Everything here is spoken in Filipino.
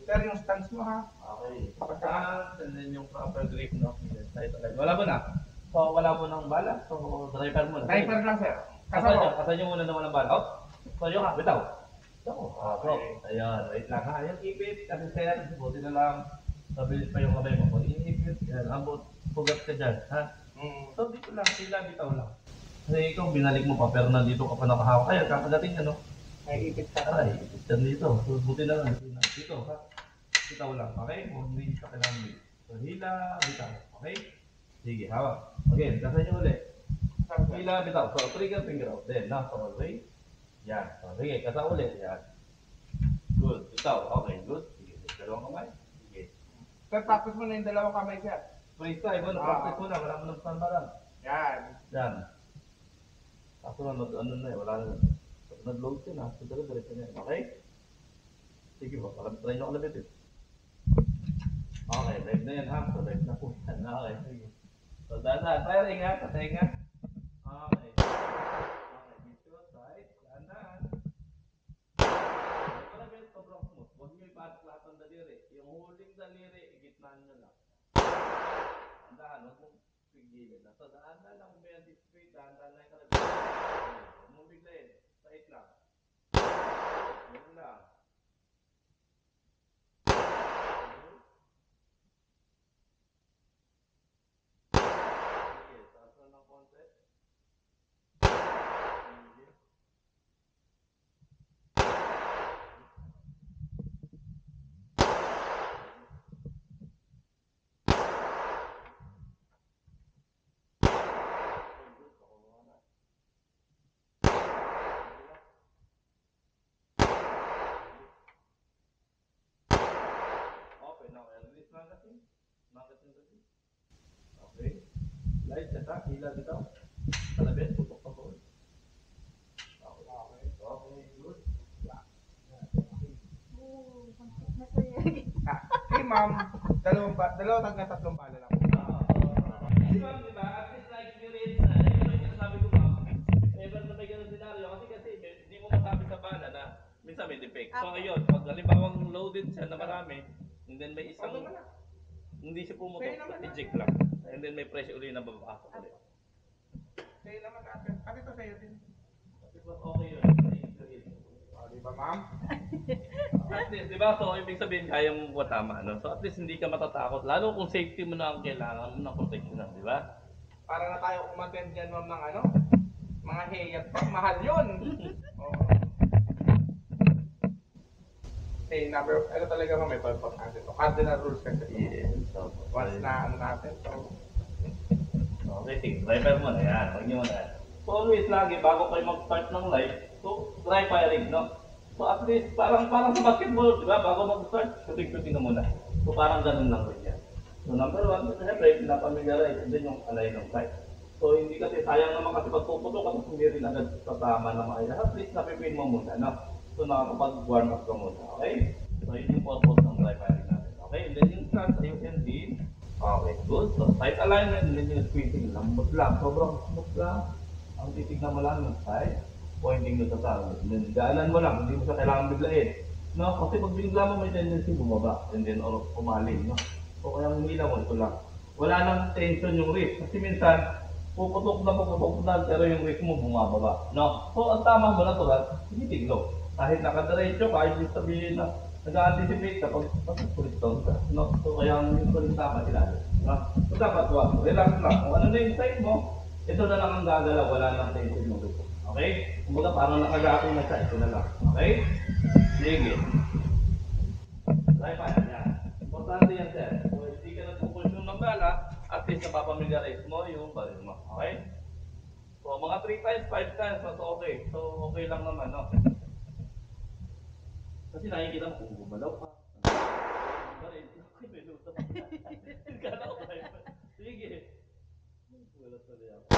Pero yung stance mo ha. Okay. Stance, and then yung proper grip, no? Wala mo na. So, wala mo ng bala. So, driver mo na. Driver lang sir. Kasan nyo muna naman ng bala. Oh, so yung bitaw. So, Okay. ayan, wait lang ha. Yung ipit, kasi sir, buti na lang. Mabilis pa yung kamay mo. Kung ipit, yan, abot, pugat ka dyan, ha? So, dito lang, sila, bitaw lang. Kasi ikaw, binalik mo pa, pero nandito ka pa nakahawak. Kaya, kakadating, ano? May ipit ka. Ay, ipit ka dito. So, buti na lang, dito, ha? Bitaw lang, okay? Kung hindi ka kailangan mo. So, hila, bitaw, okay? Sige, hawak. Okay, kasan nyo ulit. Hila, bitaw. So, trigger, finger out. Then, now, so, okay? Yan. So, sige, kasa ulit. Yan. Good. Bitaw. Okay, good. Sige, dalawang kamay. Sige. Sir, practice mo na yung dalawang kamay sir. Freestyle mo, practice mo na. Wala mo ng standard. Yan. Yan. Kaso na, ano na eh, wala na. Nag-load ka na. So, diretso na yan. Okay? Sige ba, parang try nyo kalabit eh. Okay, live na yan ha. So, live na po yan. Okay, sige. So, dahan-dahan. Firing ha. Patay nga. Okay. Okay, dito, side. Dahan-dahan. Kalabit, sobrang smooth. Huwag nyo ipasok lahat ng daliri. Yung huling daliri, igitnaan nyo lang. Dahan-dahan, huwag mong pigilin. So, dahan-dahan lang. Kung may anticipate, dahan-dahan lang yung kalabit. Huwag mong biglayin. Side lang. Yun lang. Sige, taas na ng konti. Sige. Okay, now release magazine. Magazine kasi. Okay. Light, seta, hila dito. Kalabit, tutok pa po. Okay. Okay, good. Hey ma'am, dalawa tag tatlong bala lang. Di ba? At least na-experience na. Ito yung sinasabi ko ba? Ever na may ganun senaryo. Kasi hindi mo masabi sa bala na minsan may defect. So ngayon, pag halimbawang loaded siya na marami, and then may isang hindi siya pumutok, eject lang. And then may pressure ulit na babasok ulit. Sa'yo naman ate. Ate to sa'yo din. Okay yun. Di ba ma'am? At least, di ba? So, ibig sabihin, kaya mo po tama, no? So, at least hindi ka matatakot. Lalo kung safety mo na ang kailangan mo ng protection, di ba? Para na tayo umattend dyan ma'am ng ano? Mga heyat pa. Mahal yun. Oo. Okay, ano talaga ma'am, ito importante to. Cardinal rules kasi. Yes. So, Once na ano natin, so. okay, sige. Driver mo na yan. Huwag niyo na. So, always lagi, bago kayo mag-start ng live, so, dry firing, no? So, at least, parang sa basketball, di ba? Bago mag-start, shooting ka muna. So, parang ganun lang rin yan. So, number one, siyempre, pinapamiliarize din yung alay ng sight. So, hindi kasi, sayang naman kasi pagpuputo kasi hindi rin agad tatama na makaya. At least, napipin mo muna, no? So, nakakapag-warm up ka muna, okay? So, yun yung purpose ng dry firing natin, okay? And then, yung start, ayusin din. Okay, good. So, sight alignment, and then yung squeezing, lambot lang, sobrang smooth lang. Ang titignan mo lang yung sight, pointing nyo sa target. And then, gaanan mo lang, hindi mo siya kailangan biglain. No? Kasi pag bigla mo, may tendency bumaba, and then, or umalim, no? So, kaya humila mo, ito lang. Wala nang tension yung wrist. Kasi minsan, puputok na, pero yung wrist mo bumababa, no? So, ang tama mo na tulad, tinitiglo. Kahit nakadiretso, kahit yung sabihin na, nag-anticipate ka pag pulit down ka, no? So, kaya yung pulit tama ilalim, no? So, dapat wag, relax lang. Kung ano na yung side mo, ito na lang ang gagalaw, wala nang tension mo dito. Okay? Kumbaga parang nakagato na siya, ito na lang. Okay? Sige. Try pa yan. Importante yan, sir. Kung hindi ka nagpupulsyon ng bala, at least napapamiliarize mo yung baril mo. Okay? So, mga 3 times, 5 times, mas okay. So, okay lang naman, no? Kasi nakikita mo kung gumalaw ka. Baril, okay, may luto. Kala ko tayo. Sige. Wala tuloy ako.